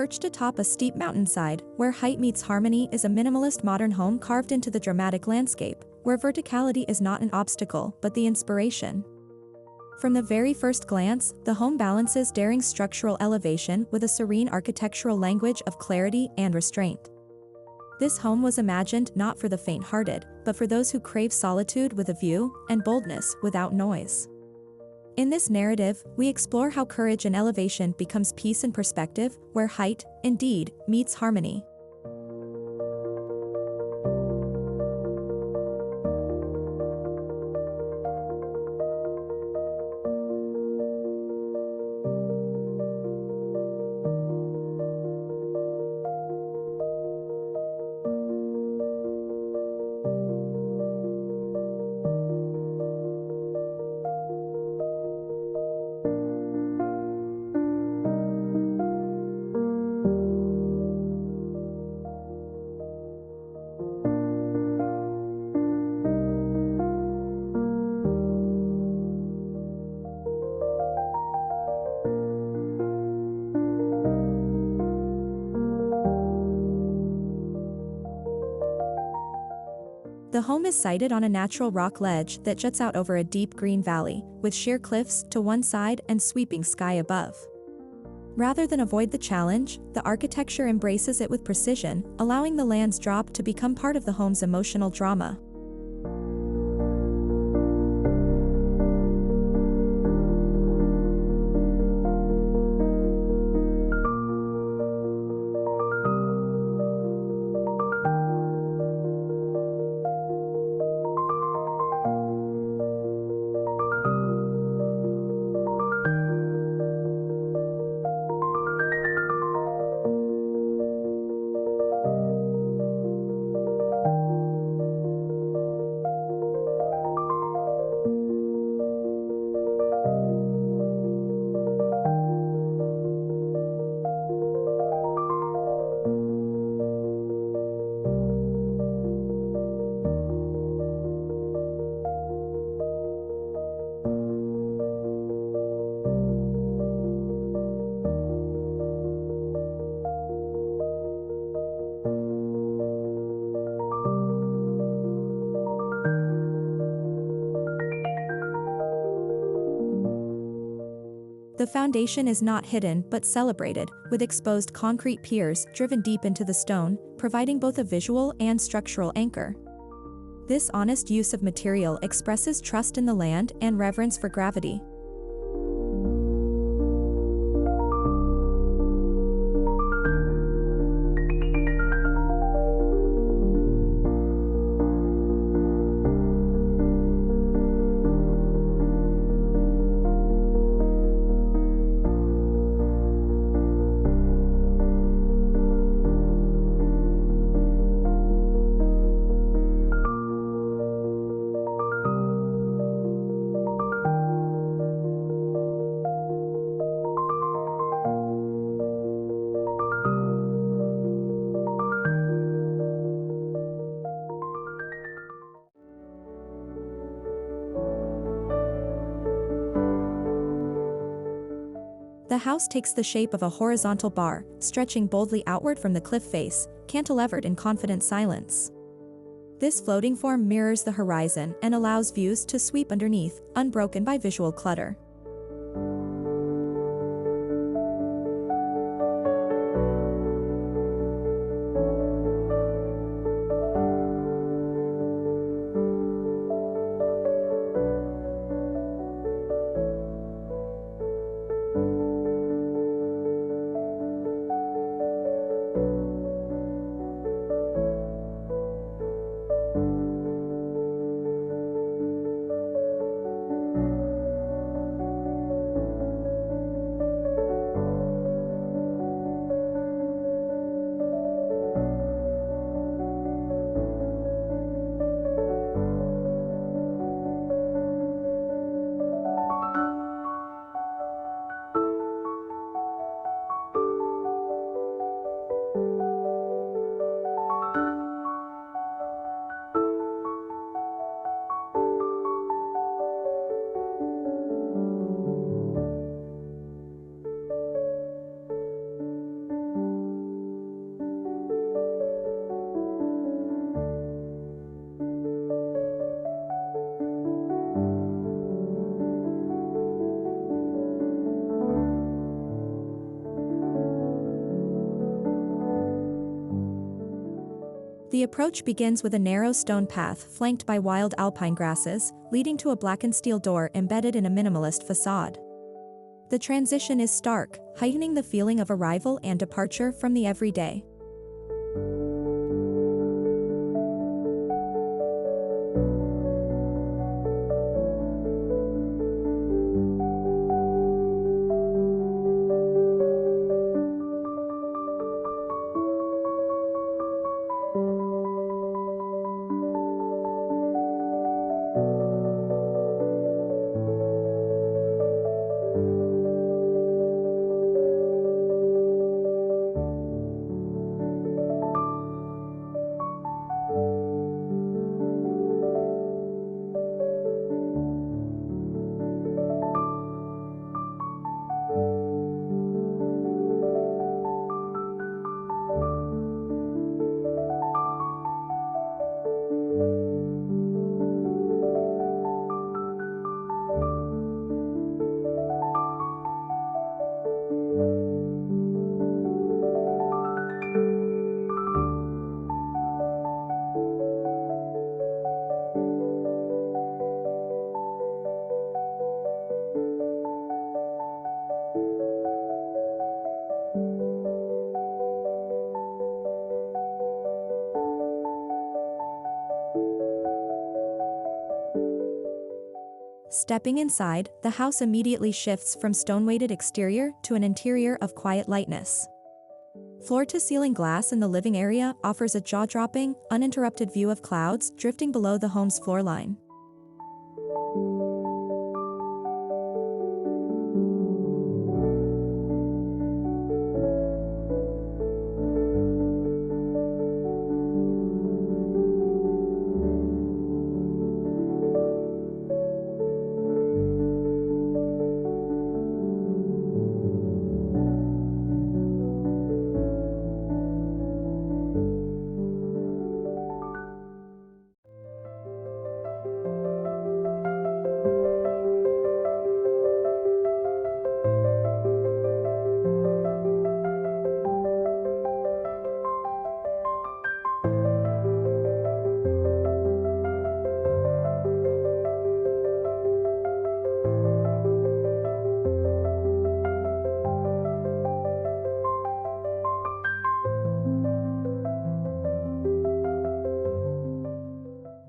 Perched atop a steep mountainside, where height meets harmony is a minimalist modern home carved into the dramatic landscape, where verticality is not an obstacle but the inspiration. From the very first glance, the home balances daring structural elevation with a serene architectural language of clarity and restraint. This home was imagined not for the faint-hearted, but for those who crave solitude with a view and boldness without noise. In this narrative, we explore how courage and elevation becomes peace and perspective, where height, indeed, meets harmony. The home is sited on a natural rock ledge that juts out over a deep green valley, with sheer cliffs to one side and sweeping sky above. Rather than avoid the challenge, the architecture embraces it with precision, allowing the land's drop to become part of the home's emotional drama. The foundation is not hidden but celebrated, with exposed concrete piers driven deep into the stone, providing both a visual and structural anchor. This honest use of material expresses trust in the land and reverence for gravity. The house takes the shape of a horizontal bar, stretching boldly outward from the cliff face, cantilevered in confident silence. This floating form mirrors the horizon and allows views to sweep underneath, unbroken by visual clutter. The approach begins with a narrow stone path flanked by wild alpine grasses, leading to a blackened steel door embedded in a minimalist facade. The transition is stark, heightening the feeling of arrival and departure from the everyday. Stepping inside, the house immediately shifts from stone-weighted exterior to an interior of quiet lightness. Floor-to-ceiling glass in the living area offers a jaw-dropping, uninterrupted view of clouds drifting below the home's floorline.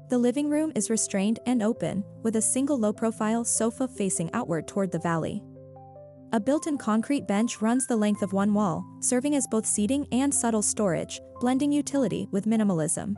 The living room is restrained and open, with a single low-profile sofa facing outward toward the valley. A built-in concrete bench runs the length of one wall, serving as both seating and subtle storage, blending utility with minimalism.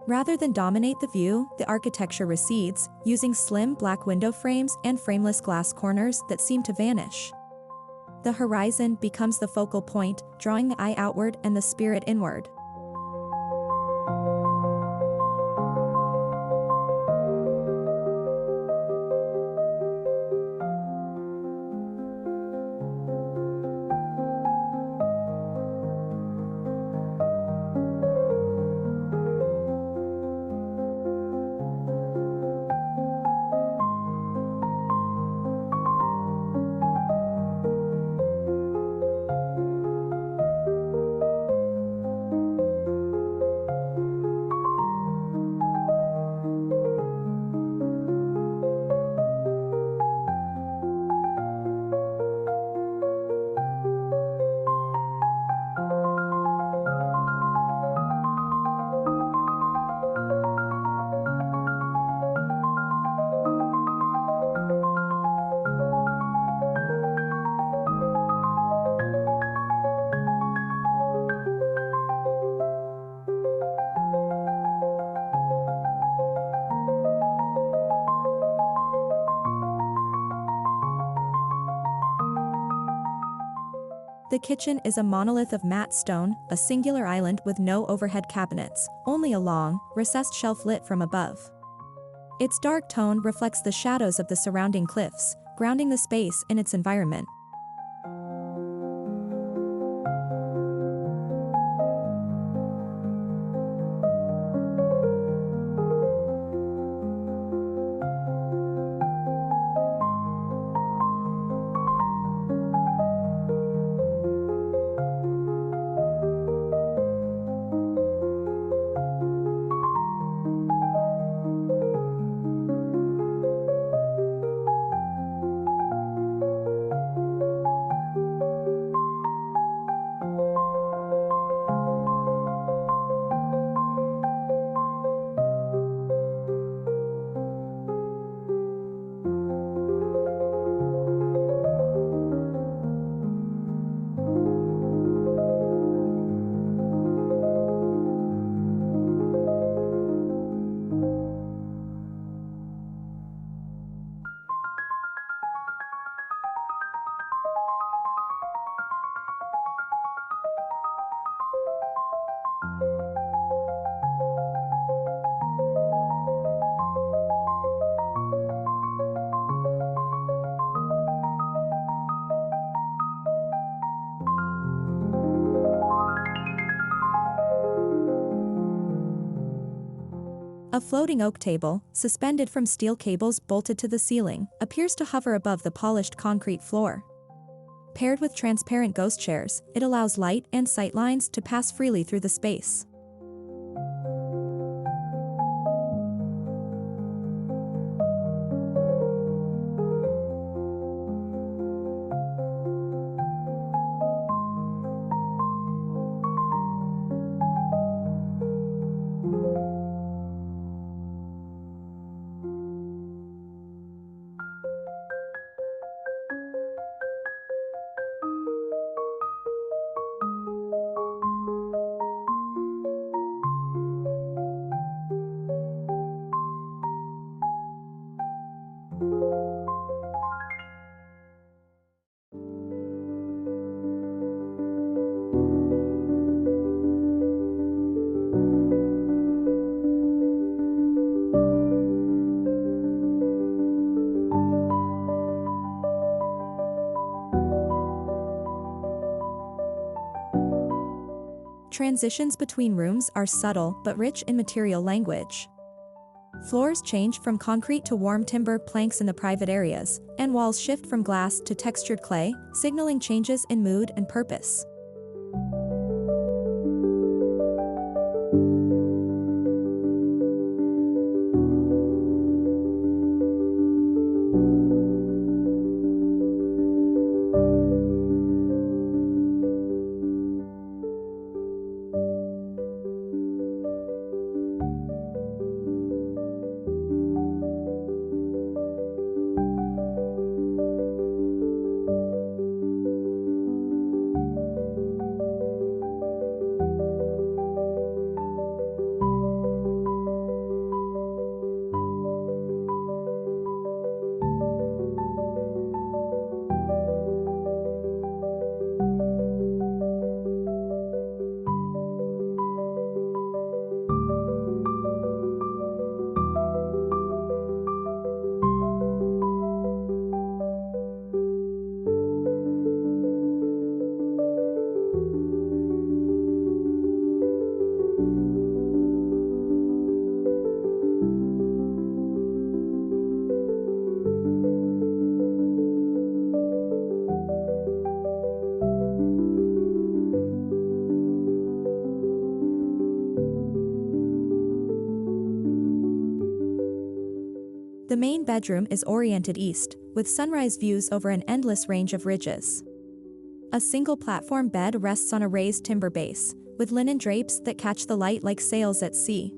Rather than dominate the view, the architecture recedes, using slim black window frames and frameless glass corners that seem to vanish. The horizon becomes the focal point, drawing the eye outward and the spirit inward. The kitchen is a monolith of matte stone, a singular island with no overhead cabinets, only a long, recessed shelf lit from above. Its dark tone reflects the shadows of the surrounding cliffs, grounding the space in its environment. A floating oak table, suspended from steel cables bolted to the ceiling, appears to hover above the polished concrete floor. Paired with transparent ghost chairs, it allows light and sight lines to pass freely through the space. Transitions between rooms are subtle but rich in material language. Floors change from concrete to warm timber planks in the private areas, and walls shift from glass to textured clay, signaling changes in mood and purpose. The main bedroom is oriented east, with sunrise views over an endless range of ridges. A single platform bed rests on a raised timber base, with linen drapes that catch the light like sails at sea.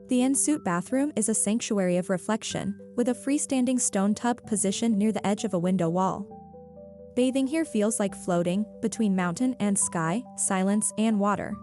The en-suite bathroom is a sanctuary of reflection, with a freestanding stone tub positioned near the edge of a window wall. Bathing here feels like floating between mountain and sky, silence and water.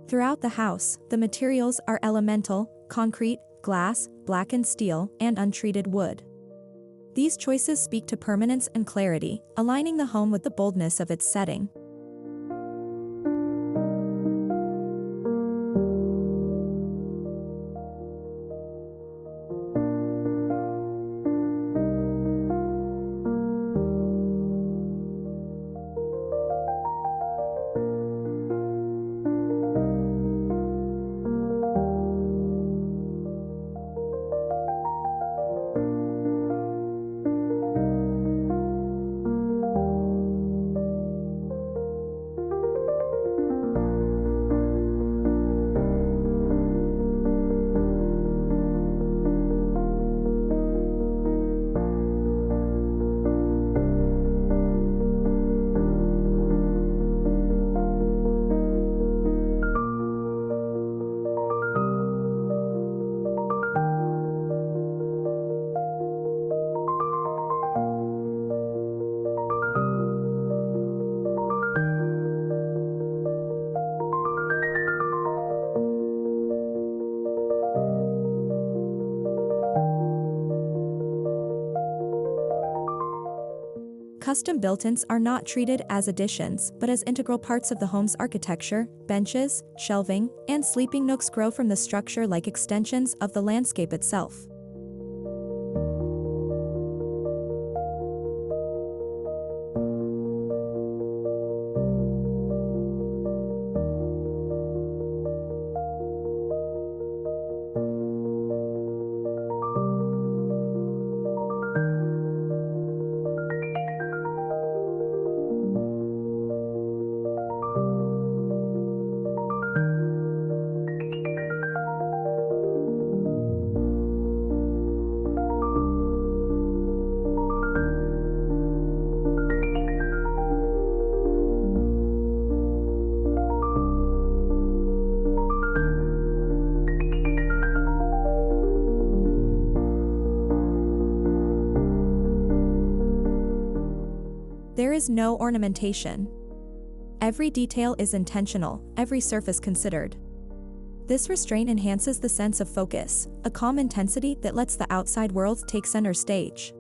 Throughout the house, the materials are elemental, concrete, glass, blackened steel, and untreated wood. These choices speak to permanence and clarity, aligning the home with the boldness of its setting. Custom built-ins are not treated as additions, but as integral parts of the home's architecture. Benches, shelving, and sleeping nooks grow from the structure like extensions of the landscape itself. There is no ornamentation. Every detail is intentional, every surface considered. This restraint enhances the sense of focus, a calm intensity that lets the outside world take center stage.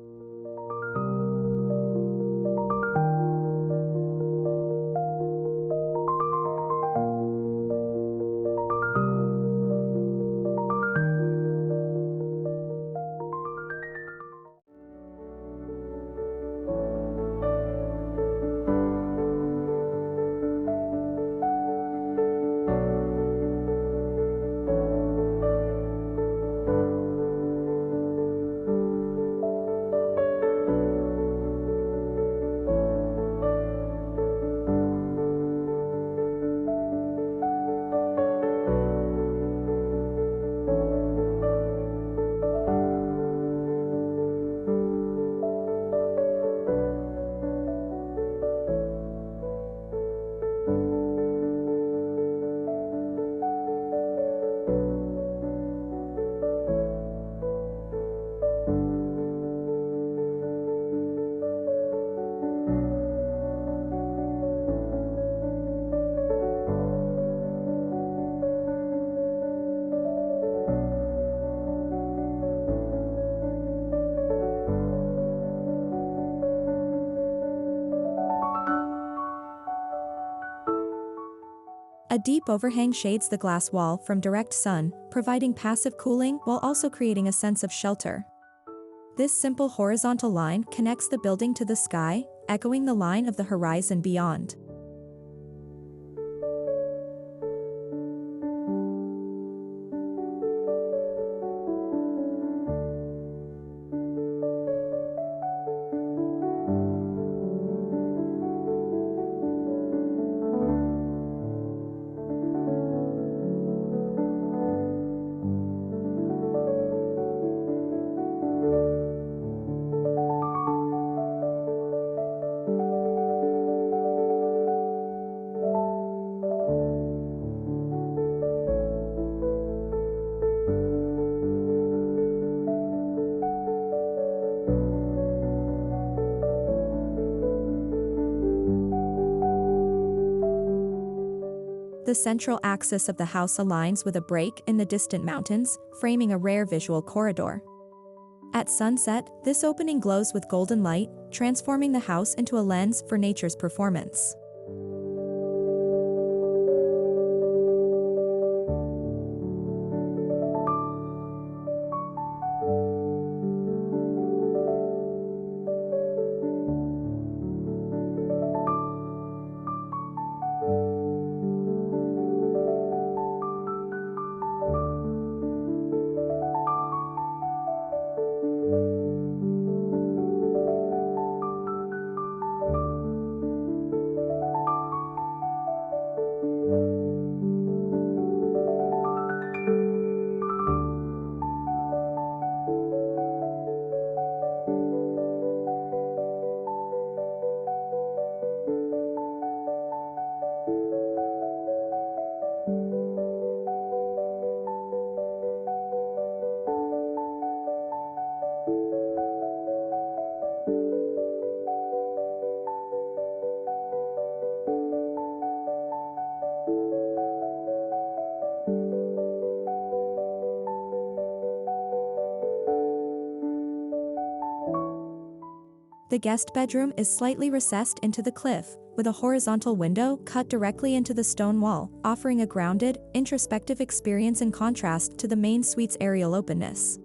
A deep overhang shades the glass wall from direct sun, providing passive cooling while also creating a sense of shelter. This simple horizontal line connects the building to the sky, echoing the line of the horizon beyond. The central axis of the house aligns with a break in the distant mountains, framing a rare visual corridor. At sunset, this opening glows with golden light, transforming the house into a lens for nature's performance. The guest bedroom is slightly recessed into the cliff, with a horizontal window cut directly into the stone wall, offering a grounded, introspective experience in contrast to the main suite's aerial openness.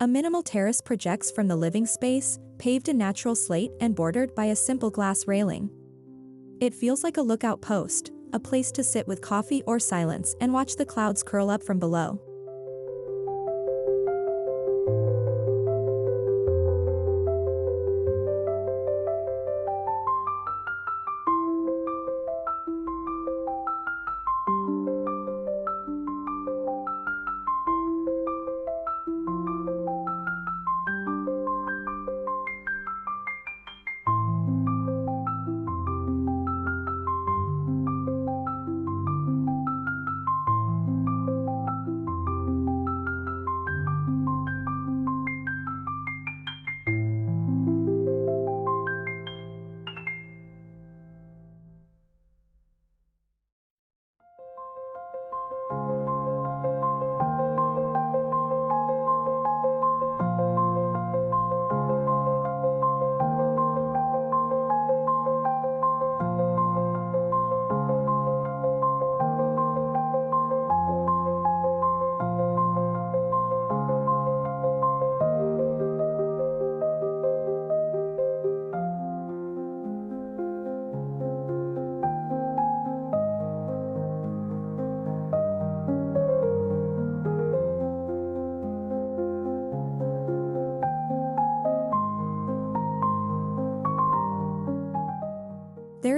A minimal terrace projects from the living space, paved in natural slate and bordered by a simple glass railing. It feels like a lookout post, a place to sit with coffee or silence and watch the clouds curl up from below.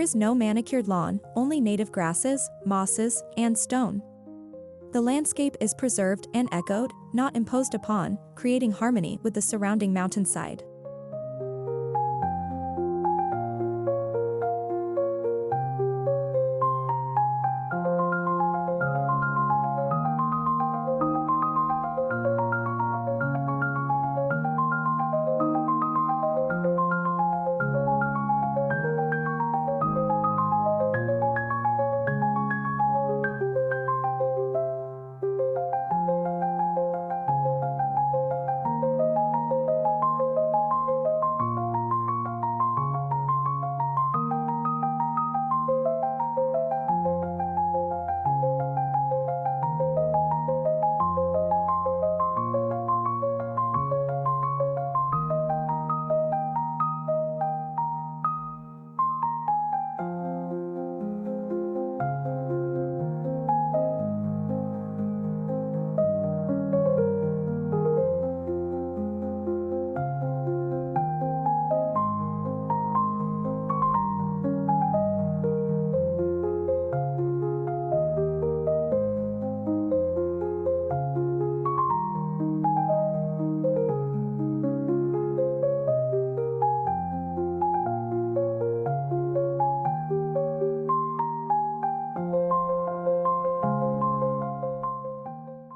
is no manicured lawn, only native grasses, mosses, and stone. The landscape is preserved and echoed, not imposed upon, creating harmony with the surrounding mountainside.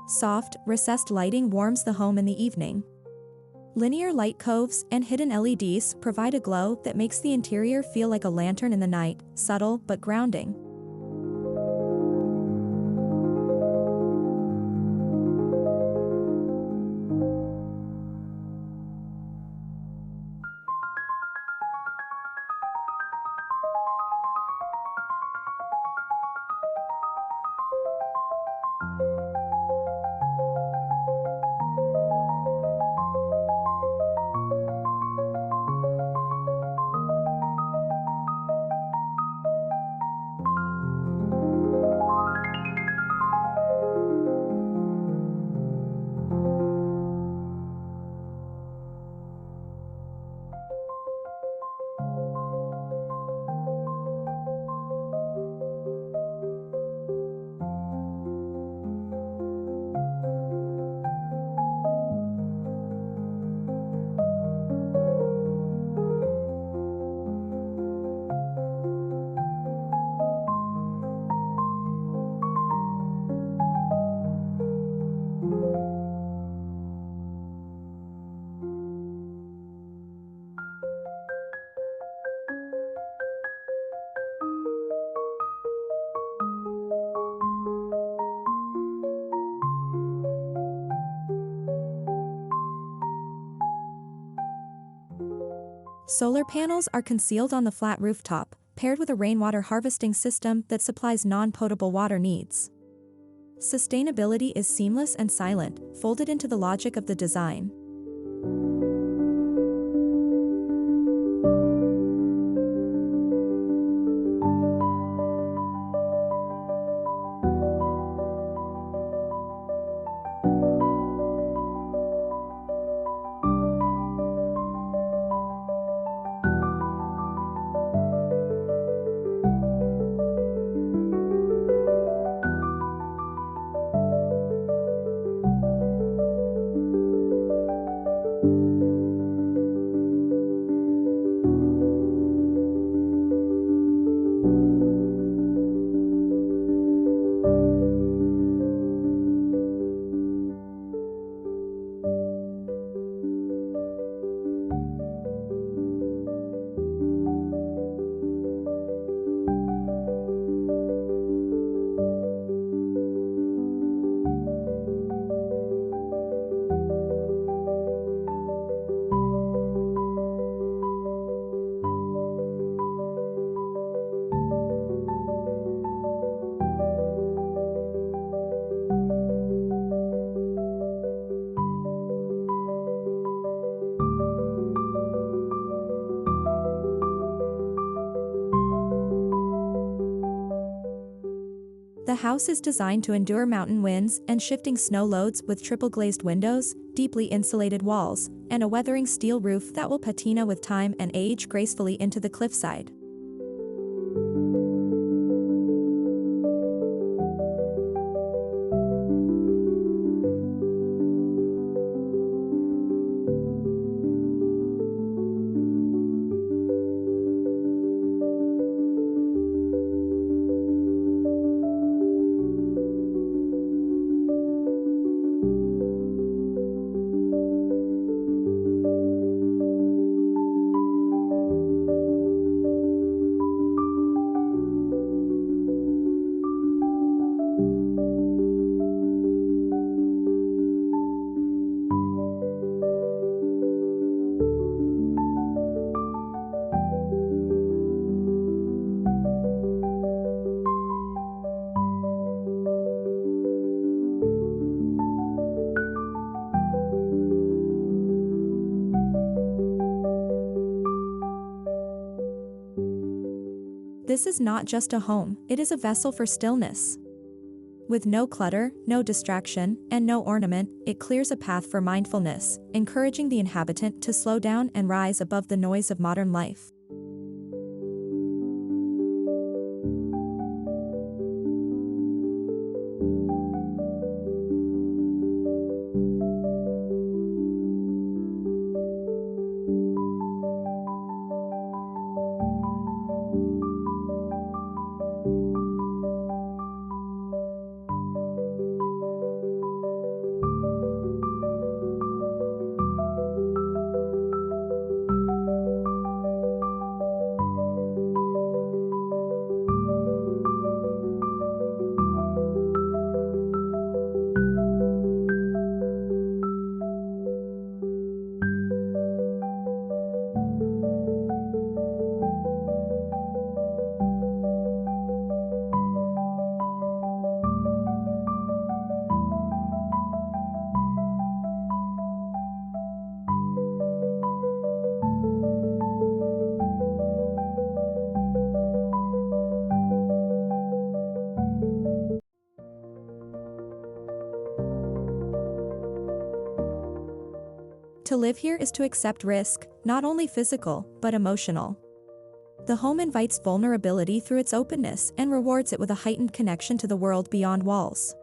Soft, recessed lighting warms the home in the evening. Linear light coves and hidden LEDs provide a glow that makes the interior feel like a lantern in the night, subtle but grounding. Solar panels are concealed on the flat rooftop, paired with a rainwater harvesting system that supplies non-potable water needs. Sustainability is seamless and silent, folded into the logic of the design. The house is designed to endure mountain winds and shifting snow loads with triple-glazed windows, deeply insulated walls, and a weathering steel roof that will patina with time and age gracefully into the cliffside. This is not just a home, it is a vessel for stillness. With no clutter, no distraction, and no ornament, it clears a path for mindfulness, encouraging the inhabitant to slow down and rise above the noise of modern life. To live here is to accept risk, not only physical, but emotional. The home invites vulnerability through its openness and rewards it with a heightened connection to the world beyond walls.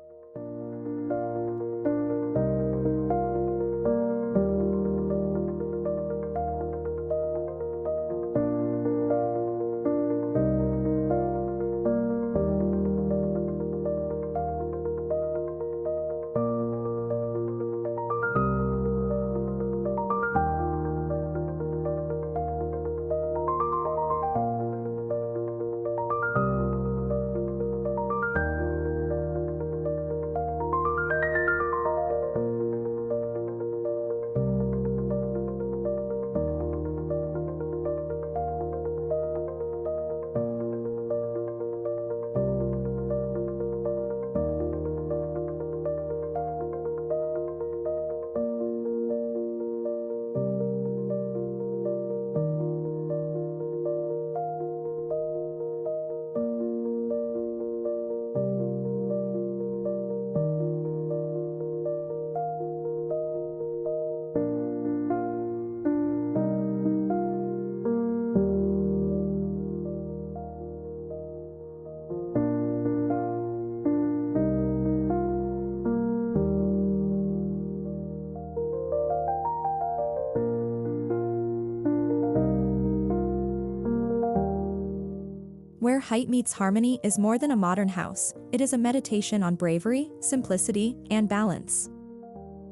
Where height meets harmony is more than a modern house, it is a meditation on bravery, simplicity, and balance.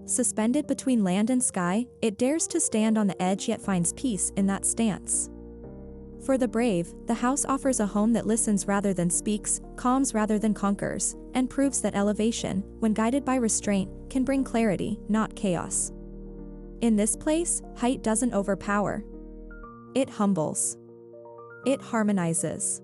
Suspended between land and sky, it dares to stand on the edge yet finds peace in that stance. For the brave, the house offers a home that listens rather than speaks, calms rather than conquers, and proves that elevation, when guided by restraint, can bring clarity, not chaos. In this place, height doesn't overpower. It humbles. It harmonizes.